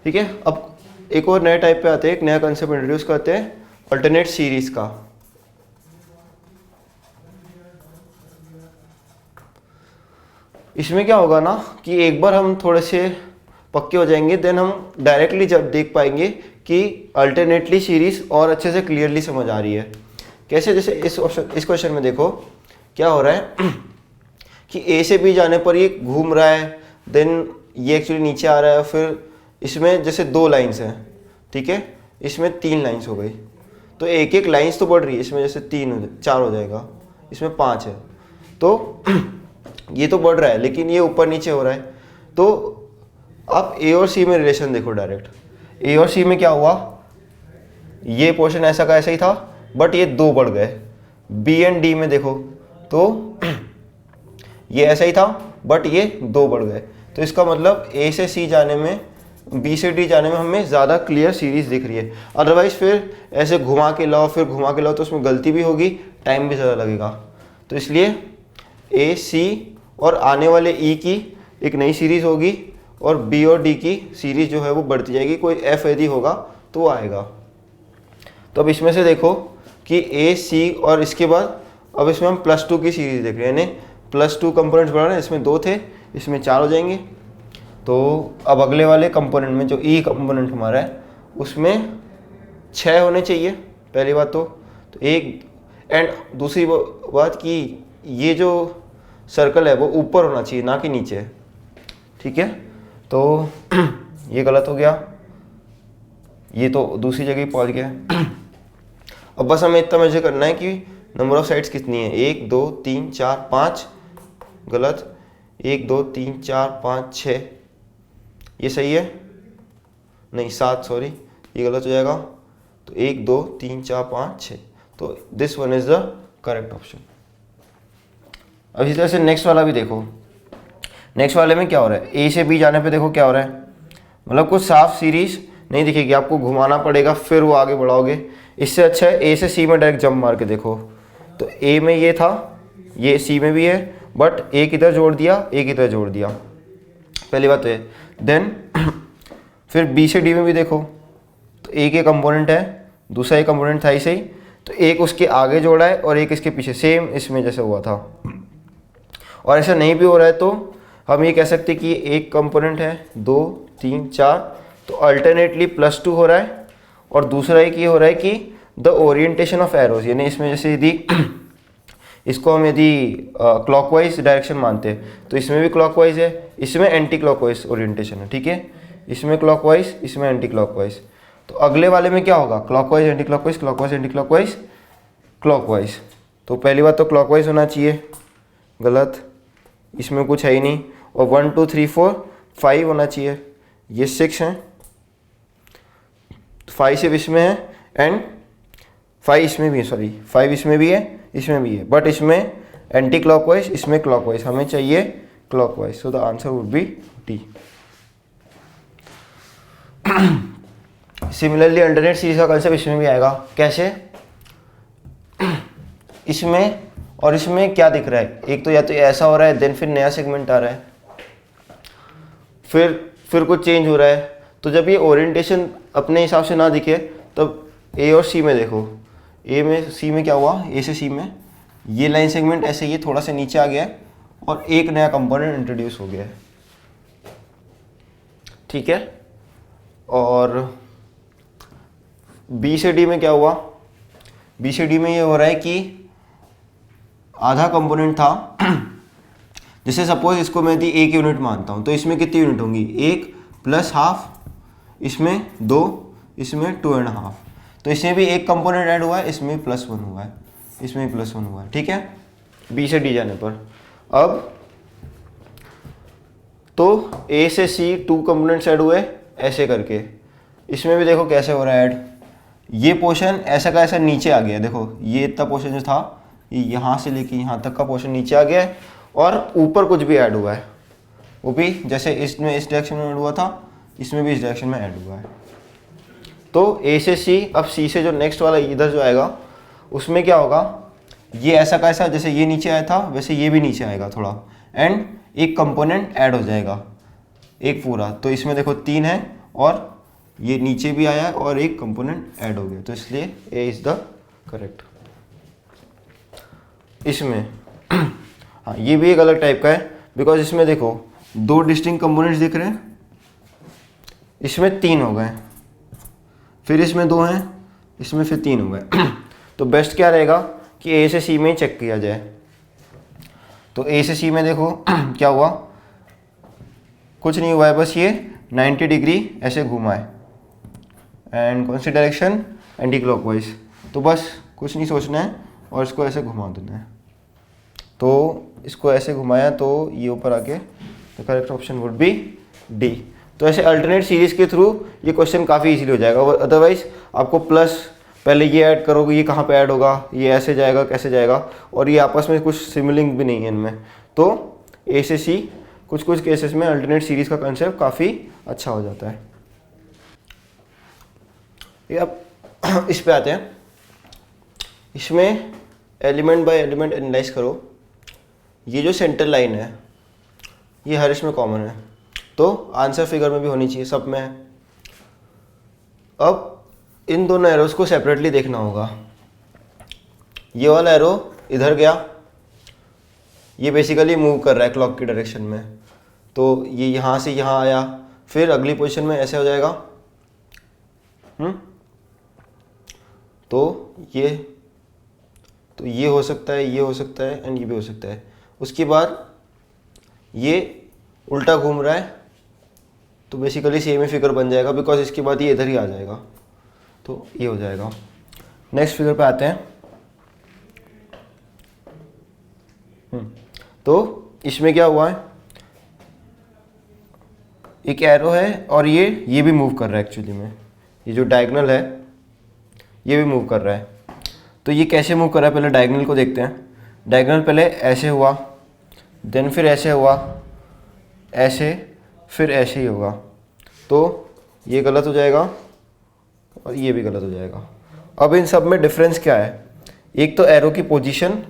ठीक है, अब एक और नए टाइप पे आते हैं, एक नया कंसेप्ट इंट्रोड्यूस करते हैं, अल्टरनेट सीरीज का। इसमें क्या होगा ना कि एक बार हम थोड़े से पक्के हो जाएंगे, देन हम डायरेक्टली जब देख पाएंगे कि अल्टरनेटली सीरीज और अच्छे से क्लियरली समझ आ रही है। कैसे? जैसे इस क्वेश्चन में देखो क्या हो रहा है कि ए से बी जाने पर ये घूम रहा है, देन ये एक्चुअली नीचे आ रहा है, फिर इसमें जैसे 2 लाइन्स हैं, ठीक है, इसमें 3 लाइन्स हो गई, तो एक एक लाइन्स तो बढ़ रही है, इसमें जैसे 4 हो जाएगा, इसमें 5 है, तो ये तो बढ़ रहा है, लेकिन ये ऊपर नीचे हो रहा है। तो आप ए और सी में रिलेशन देखो डायरेक्ट, ए और सी में क्या हुआ, ये पोर्शन ऐसा का ऐसा ही था, बट ये 2 बढ़ गए। बी एंड डी में देखो तो ये ऐसा ही था, बट ये 2 बढ़ गए। तो इसका मतलब ए से सी जाने में, बी से डी जाने में हमें ज़्यादा क्लियर सीरीज दिख रही है। अदरवाइज फिर ऐसे घुमा के लाओ, फिर घुमा के लाओ, तो उसमें गलती भी होगी, टाइम भी ज़्यादा लगेगा। तो इसलिए ए सी और आने वाले ई की एक नई सीरीज़ होगी, और बी और डी की सीरीज़ जो है वो बढ़ती जाएगी, कोई एफ यदि होगा तो वो आएगा। तो अब इसमें से देखो कि ए सी, और इसके बाद अब इसमें हम +2 की सीरीज़ देख रहे हैं, यानी +2 कंपोनेंट्स बढ़ा रहे हैं, इसमें 2 थे, इसमें 4 हो जाएंगे। तो अब अगले वाले कंपोनेंट में जो ई कंपोनेंट हमारा है उसमें 6 होने चाहिए, पहली बात तो एक, एंड दूसरी बात कि ये जो सर्कल है वो ऊपर होना चाहिए, ना कि नीचे, ठीक है। तो ये गलत हो गया, ये तो दूसरी जगह पहुंच गया। अब बस हमें इतना मेजर करना है कि नंबर ऑफ साइड्स कितनी है, 1 2 3 4 5, गलत, 1 2 3 4 5 6, ये सही है, नहीं 7, सॉरी ये गलत हो जाएगा। तो 1 2 3 4 5 6, तो this one is the correct option. अब इसी तरह से नेक्स्ट वाला भी देखो, नेक्स्ट वाले में क्या हो रहा है, ए से बी जाने पे देखो क्या हो रहा है, मतलब कुछ साफ सीरीज नहीं दिखेगी, आपको घुमाना पड़ेगा, फिर वो आगे बढ़ाओगे। इससे अच्छा है ए से सी में डायरेक्ट जंप मार के देखो। तो ए में ये था, ये सी में भी है, बट एक इधर जोड़ दिया, एक इधर जोड़ दिया, पहली बात तो ये। देन फिर बी से डी में भी देखो, तो एक कंपोनेंट है, दूसरा एक कंपोनेंट था ऐसे ही, तो एक उसके आगे जोड़ा है और एक इसके पीछे, सेम इसमें जैसे हुआ था। और ऐसा नहीं भी हो रहा है तो हम ये कह सकते हैं कि एक कंपोनेंट है, 2 3 4, तो अल्टरनेटली +2 हो रहा है। और दूसरा एक ये हो रहा है कि द ओरिएंटेशन ऑफ एरोज, यानी इसमें जैसे यदि इसको हम यदि क्लॉकवाइज डायरेक्शन मानते हैं तो इसमें भी क्लॉकवाइज है, इसमें एंटी क्लॉकवाइज ओरिएंटेशन है, ठीक है, इसमें क्लॉकवाइज, इसमें एंटी क्लॉकवाइज। तो अगले वाले में क्या होगा, clockwise anti clockwise, clockwise anti clockwise, clockwise. तो पहली बात तो क्लॉकवाइज होना चाहिए, गलत, इसमें कुछ है ही नहीं। और 1 2 3 4 5 होना चाहिए, ये 6 हैं, 5 सिर्फ इसमें है, एंड 5 इसमें भी है, सॉरी 5 इसमें भी है, इसमें भी है, बट इसमें एंटी क्लॉकवाइज, इसमें क्लॉकवाइज, हमें चाहिए clockwise. So the answer would B D. Similarly alternate series का कंसेप्ट इसमें भी आएगा। कैसे? इसमें और इसमें क्या दिख रहा है, एक तो या तो ऐसा हो रहा है, देन फिर नया सेगमेंट आ रहा है, फिर कुछ चेंज हो रहा है। तो जब ये ओरिएंटेशन अपने हिसाब से ना दिखे तब ए और सी में देखो, ए में सी में क्या हुआ, ए से सी में ये लाइन सेगमेंट ऐसे ये थोड़ा सा नीचे आ गया है और एक नया कंपोनेंट इंट्रोड्यूस हो गया है, ठीक है। और बी से डी में क्या हुआ, बी से डी में ये हो रहा है कि आधा कंपोनेंट था, जैसे सपोज इसको मैं यदि 1 यूनिट मानता हूँ तो इसमें कितनी यूनिट होंगी, 1 + ½ इसमें 2, इसमें 2.5, तो इसमें भी एक कंपोनेंट ऐड हुआ है, इसमें +1 हुआ है, इसमें +1 हुआ है, ठीक है, बी से डी जाने पर। अब तो ए से सी 2 कंपोनेंट्स ऐड हुए ऐसे करके, इसमें भी देखो कैसे हो रहा है ऐड, ये पोर्शन ऐसा का ऐसा नीचे आ गया, देखो ये इतना पोर्शन जो था ये यहाँ से लेके यहाँ तक का पोर्शन नीचे आ गया है, और ऊपर कुछ भी ऐड हुआ है, वो भी जैसे इसमें इस डायरेक्शन में ऐड हुआ था, इसमें भी इस डायरेक्शन में ऐड हुआ है। तो ए से सी, अब सी से जो नेक्स्ट वाला इधर जो आएगा उसमें क्या होगा, ये ऐसा का ऐसा जैसे ये नीचे आया था वैसे ये भी नीचे आएगा थोड़ा, एंड एक कंपोनेंट ऐड हो जाएगा एक पूरा। तो इसमें देखो 3 है और ये नीचे भी आया और एक कंपोनेंट ऐड हो गया, तो इसलिए ए इज़ द करेक्ट। इसमें हाँ, ये भी एक अलग टाइप का है, बिकॉज इसमें देखो 2 डिस्टिंक्ट कंपोनेंट्स दिख रहे हैं, इसमें 3 हो गए, फिर इसमें 2 हैं, इसमें फिर 3 हो गए। तो बेस्ट क्या रहेगा कि ए से सी में ही चेक किया जाए। तो ए से सी में देखो क्या हुआ, कुछ नहीं हुआ है, बस ये 90 डिग्री ऐसे घुमा है, एंड कौन सी डायरेक्शन, एंटी क्लॉकवाइज। तो बस कुछ नहीं सोचना है और इसको ऐसे घुमा देना है। तो इसको ऐसे घुमाया तो ये ऊपर आके the correct option would be D. तो ऐसे अल्टरनेट सीरीज के थ्रू ये क्वेश्चन काफ़ी इजीली हो जाएगा। अदरवाइज आपको प्लस पहले ये ऐड करोगे, ये कहाँ पे ऐड होगा, ये ऐसे जाएगा, कैसे जाएगा, और ये आपस में कुछ सिमिलिंग भी नहीं है इनमें। तो ए से सी कुछ कुछ केसेस में अल्टरनेट सीरीज का कंसेप्ट काफ़ी अच्छा हो जाता है। ये अब इस पे आते हैं। इसमें एलिमेंट बाय एलिमेंट एनालाइज करो। ये जो सेंटर लाइन है ये हर इसमें कॉमन है, तो आंसर फिगर में भी होनी चाहिए, सब में है। अब इन दोनों एरोस को सेपरेटली देखना होगा। ये वाला एरो इधर गया, ये बेसिकली मूव कर रहा है क्लॉक की डायरेक्शन में, तो ये यहाँ से यहाँ आया, फिर अगली पोजीशन में ऐसे हो जाएगा। तो ये हो सकता है, ये हो सकता है, एंड ये भी हो सकता है। उसके बाद ये उल्टा घूम रहा है, तो बेसिकली सेम ही फिगर बन जाएगा, बिकॉज इसके बाद ये इधर ही आ जाएगा, तो ये हो जाएगा। नेक्स्ट फिगर पे आते हैं। तो इसमें क्या हुआ है, एक एरो है और ये भी मूव कर रहा है। एक्चुअली में ये जो डायगोनल है ये भी मूव कर रहा है। तो ये कैसे मूव कर रहा है, पहले डायगोनल को देखते हैं। डायगोनल पहले ऐसे हुआ, देन फिर ऐसे हुआ, ऐसे, फिर ऐसे ही होगा, तो ये गलत हो जाएगा और ये भी गलत हो जाएगा। अब इन सब में डिफरेंस क्या है, एक तो एरो की पोजीशन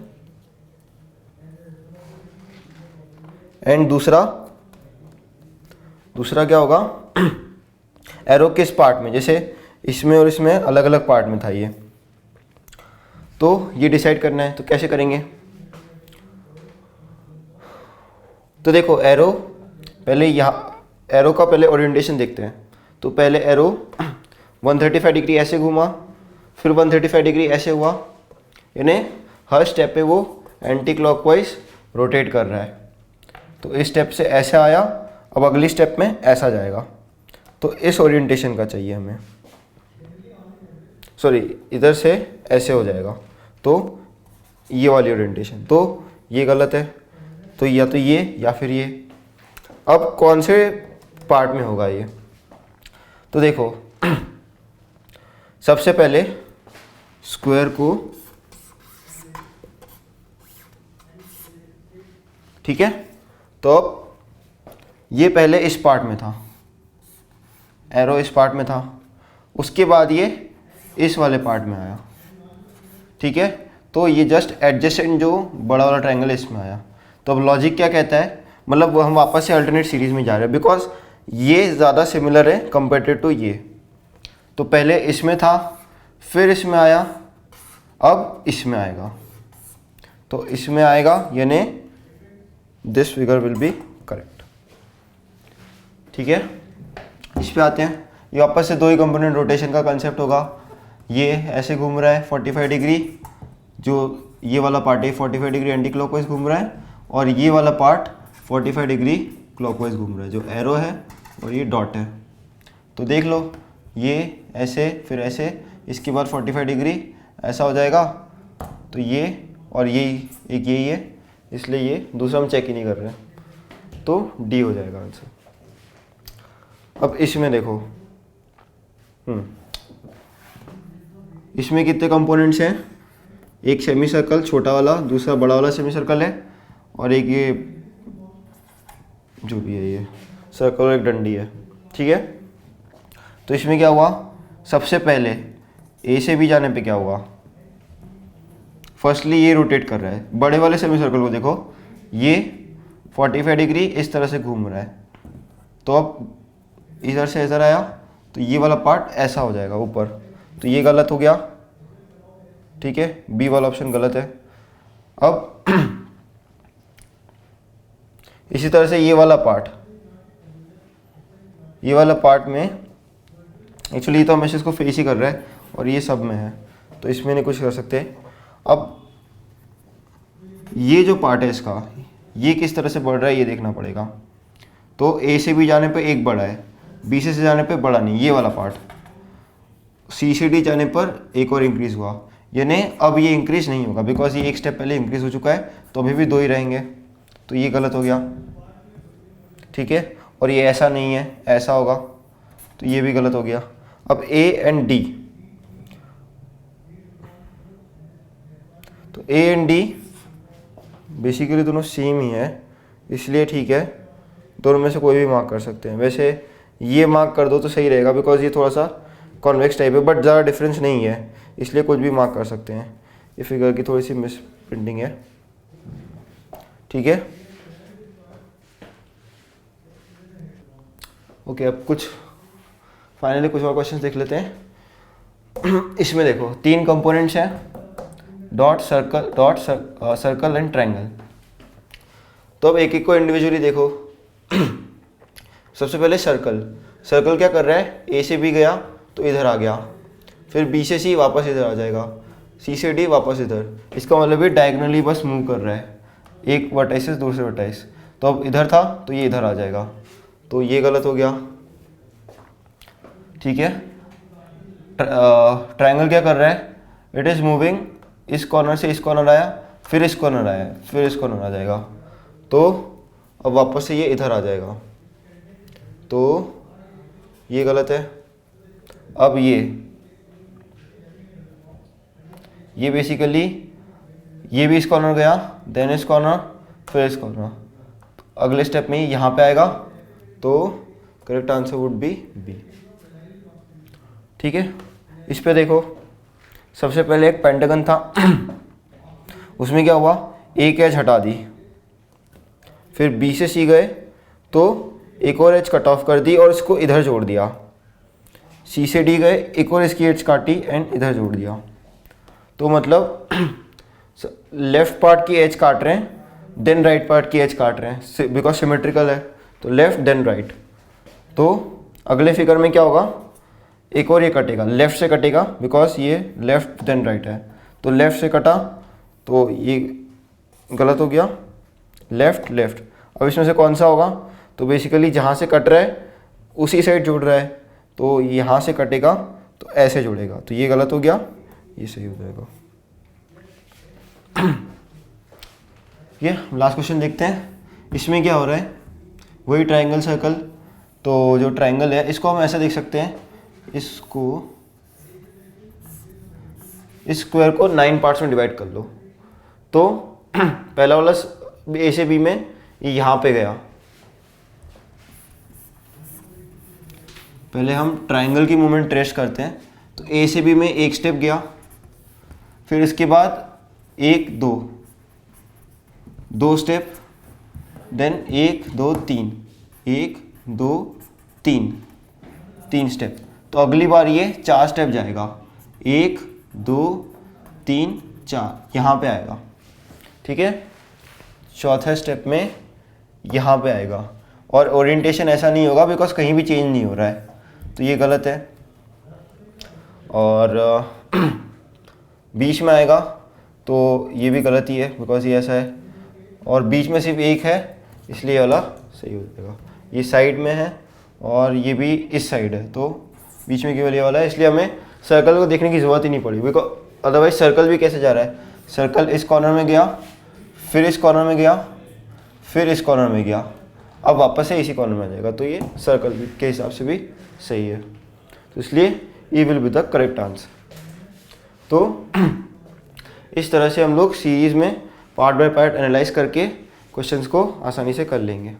एंड दूसरा क्या होगा, एरो किस पार्ट में, जैसे इसमें और इसमें अलग अलग पार्ट में था ये, तो ये डिसाइड करना है। तो कैसे करेंगे, तो देखो एरो पहले यहाँ, एरो का पहले ओरिएंटेशन देखते हैं। तो पहले एरो 135 डिग्री ऐसे घूमा, फिर 135 डिग्री ऐसे हुआ, यानी हर स्टेप पे वो एंटी क्लॉकवाइज रोटेट कर रहा है। तो इस स्टेप से ऐसा आया, अब अगली स्टेप में ऐसा जाएगा, तो इस ओरिएंटेशन का चाहिए हमें, सॉरी इधर से ऐसे हो जाएगा, तो ये वाली ओरिएंटेशन, तो ये गलत है, तो या तो ये या फिर ये। अब कौन से पार्ट में होगा ये, तो देखो सबसे पहले स्क्वायर को, ठीक है, तो अब ये पहले इस पार्ट में था, एरो इस पार्ट में था, उसके बाद ये इस वाले पार्ट में आया, ठीक है, तो ये जस्ट एडजेसेंट जो बड़ा वाला ट्रायंगल है इसमें आया। तो अब लॉजिक क्या कहता है, मतलब हम वापस से अल्टरनेट सीरीज में जा रहे हैं, बिकॉज ये ज़्यादा सिमिलर है कंपेरेटिव टू ये। तो पहले इसमें था, फिर इसमें आया, अब इसमें आएगा, तो इसमें आएगा, यानी this figure will be correct, ठीक है। इस पे आते हैं। ये वापस से 2 ही कंपोनेंट रोटेशन का कंसेप्ट होगा। ये ऐसे घूम रहा है 45 डिग्री, जो ये वाला पार्ट है 45 डिग्री एंटी क्लॉकवाइज घूम रहा है, और ये वाला पार्ट 45 डिग्री क्लॉकवाइज घूम रहा है, जो एरो है और ये डॉट है। तो देख लो, ये ऐसे, फिर ऐसे, इसके बाद 45 डिग्री ऐसा हो जाएगा, तो ये और ये एक यही है, इसलिए ये दूसरा हम चेक ही नहीं कर रहे हैं, तो डी हो जाएगा आंसर। अब इसमें देखो, इसमें कितने कंपोनेंट्स हैं, एक सेमी सर्कल छोटा वाला, दूसरा बड़ा वाला सेमी सर्कल है, और एक ये जो भी है ये सर्कल और एक डंडी है, ठीक है। तो इसमें क्या हुआ, सबसे पहले ए से बी जाने पे क्या हुआ, फर्स्टली ये रोटेट कर रहा है, बड़े वाले सेमी सर्कल को देखो, ये 45 डिग्री इस तरह से घूम रहा है, तो अब इधर से इधर आया, तो ये वाला पार्ट ऐसा हो जाएगा ऊपर, तो ये गलत हो गया, ठीक है, बी वाला ऑप्शन गलत है। अब इसी तरह से ये वाला पार्ट में एक्चुअली तो हमेशा इसको फेस ही कर रहा है और ये सब में है, तो इसमें नहीं कुछ कर सकते। अब ये जो पार्ट है इसका, ये किस तरह से बढ़ रहा है ये देखना पड़ेगा। तो ए से बी जाने पे एक बड़ा है, बी से जाने पे बड़ा नहीं, ये वाला पार्ट। सी से डी जाने पर एक और इंक्रीज़ हुआ, यानी अब ये इंक्रीज़ नहीं होगा बिकॉज ये एक स्टेप पहले इंक्रीज़ हो चुका है, तो अभी भी 2 ही रहेंगे, तो ये गलत हो गया, ठीक है। और ये ऐसा नहीं है, ऐसा होगा, तो ये भी गलत हो गया। अब ए एंड डी, तो ए एंड डी बेसिकली दोनों सेम ही है, इसलिए ठीक है, दोनों में से कोई भी मार्क कर सकते हैं। वैसे ये मार्क कर दो तो सही रहेगा बिकॉज ये थोड़ा सा कॉन्वेक्स टाइप है, बट ज़्यादा डिफरेंस नहीं है, इसलिए कुछ भी मार्क कर सकते हैं। ये फिगर की थोड़ी सी मिस प्रिंटिंग है, ठीक है। ओके, अब कुछ फाइनली कुछ और क्वेश्चंस देख लेते हैं। इसमें देखो 3 कंपोनेंट्स हैं, डॉट, सर्कल एंड ट्रायंगल। तो अब एक एक को इंडिविजुअली देखो। सबसे पहले सर्कल क्या कर रहा है, ए से बी गया तो इधर आ गया, फिर बी से सी वापस इधर आ जाएगा, सी से डी वापस इधर, इसका मतलब ये डायगनली बस मूव कर रहा है, एक वर्टाइस से दूसरे वर्टाइस। तो अब इधर था तो ये इधर आ जाएगा, तो ये गलत हो गया, ठीक है। ट्रायंगल क्या कर रहा है, इट इज़ मूविंग, इस कॉर्नर से इस कॉर्नर आया, फिर इस कॉर्नर आया, फिर इस कॉर्नर आ जाएगा, तो अब वापस से ये इधर आ जाएगा, तो ये गलत है। अब ये बेसिकली ये भी इस कॉर्नर गया, देन इस कॉर्नर, फिर इस कॉर्नर, तो अगले स्टेप में यहाँ पे आएगा, तो correct answer would be B, ठीक है। इस पे देखो, सबसे पहले एक पेंटागन था, उसमें क्या हुआ, एक एज हटा दी, फिर बी से सी गए तो एक और एज कट ऑफ कर दी और इसको इधर जोड़ दिया, सी से डी गए, एक और इसकी एज काटी एंड इधर जोड़ दिया। तो मतलब लेफ्ट पार्ट की एज काट रहे हैं, देन राइट पार्ट की एज काट रहे हैं, बिकॉज सिमेट्रिकल है, तो लेफ्ट देन राइट। तो अगले फिगर में क्या होगा, एक और ये कटेगा, लेफ्ट से कटेगा बिकॉज ये लेफ्ट देन राइट है, तो लेफ्ट से कटा तो ये गलत हो गया, लेफ्ट लेफ्ट। अब इसमें से कौन सा होगा, तो बेसिकली जहाँ से कट रहा है उसी साइड जुड़ रहा है, तो यहाँ से कटेगा तो ऐसे जुड़ेगा, तो ये गलत हो गया, ये सही हो जाएगा। ये लास्ट क्वेश्चन देखते हैं। इसमें क्या हो रहा है, वही ट्रायंगल सर्कल, तो जो ट्रायंगल है इसको हम ऐसे देख सकते हैं, इसको इस स्क्वायर को 9 पार्ट्स में डिवाइड कर लो। तो पहला वाला ए से बी में यहाँ पे गया, पहले हम ट्रायंगल की मूवमेंट ट्रेस करते हैं। तो ए से बी में एक स्टेप गया, फिर इसके बाद 1 2 स्टेप, देन 1 2 3, 1 2 3 स्टेप। तो अगली बार ये 4 स्टेप जाएगा, 1 2 3 4 यहाँ पे आएगा, ठीक है। चौथे स्टेप में यहाँ पे आएगा, और ओरिएंटेशन ऐसा नहीं होगा बिकॉज कहीं भी चेंज नहीं हो रहा है, तो ये गलत है। और बीच में आएगा तो ये भी गलत ही है बिकॉज ये ऐसा है, और बीच में सिर्फ एक है इसलिए ये वाला सही हो जाएगा। ये साइड में है और ये भी इस साइड है, तो बीच में केवल ये वाला है, इसलिए हमें सर्कल को देखने की ज़रूरत ही नहीं पड़ी, बिकॉज अदरवाइज सर्कल भी कैसे जा रहा है, सर्कल इस कॉर्नर में गया, फिर इस कॉर्नर में गया, फिर इस कॉर्नर में गया, अब वापस से इसी कॉर्नर में आ जाएगा, तो ये सर्कल के हिसाब से भी सही है, तो इसलिए ये will be the correct answer. तो इस तरह से हम लोग सीरीज़ में पार्ट बाय पार्ट एनालाइज करके क्वेश्चंस को आसानी से कर लेंगे।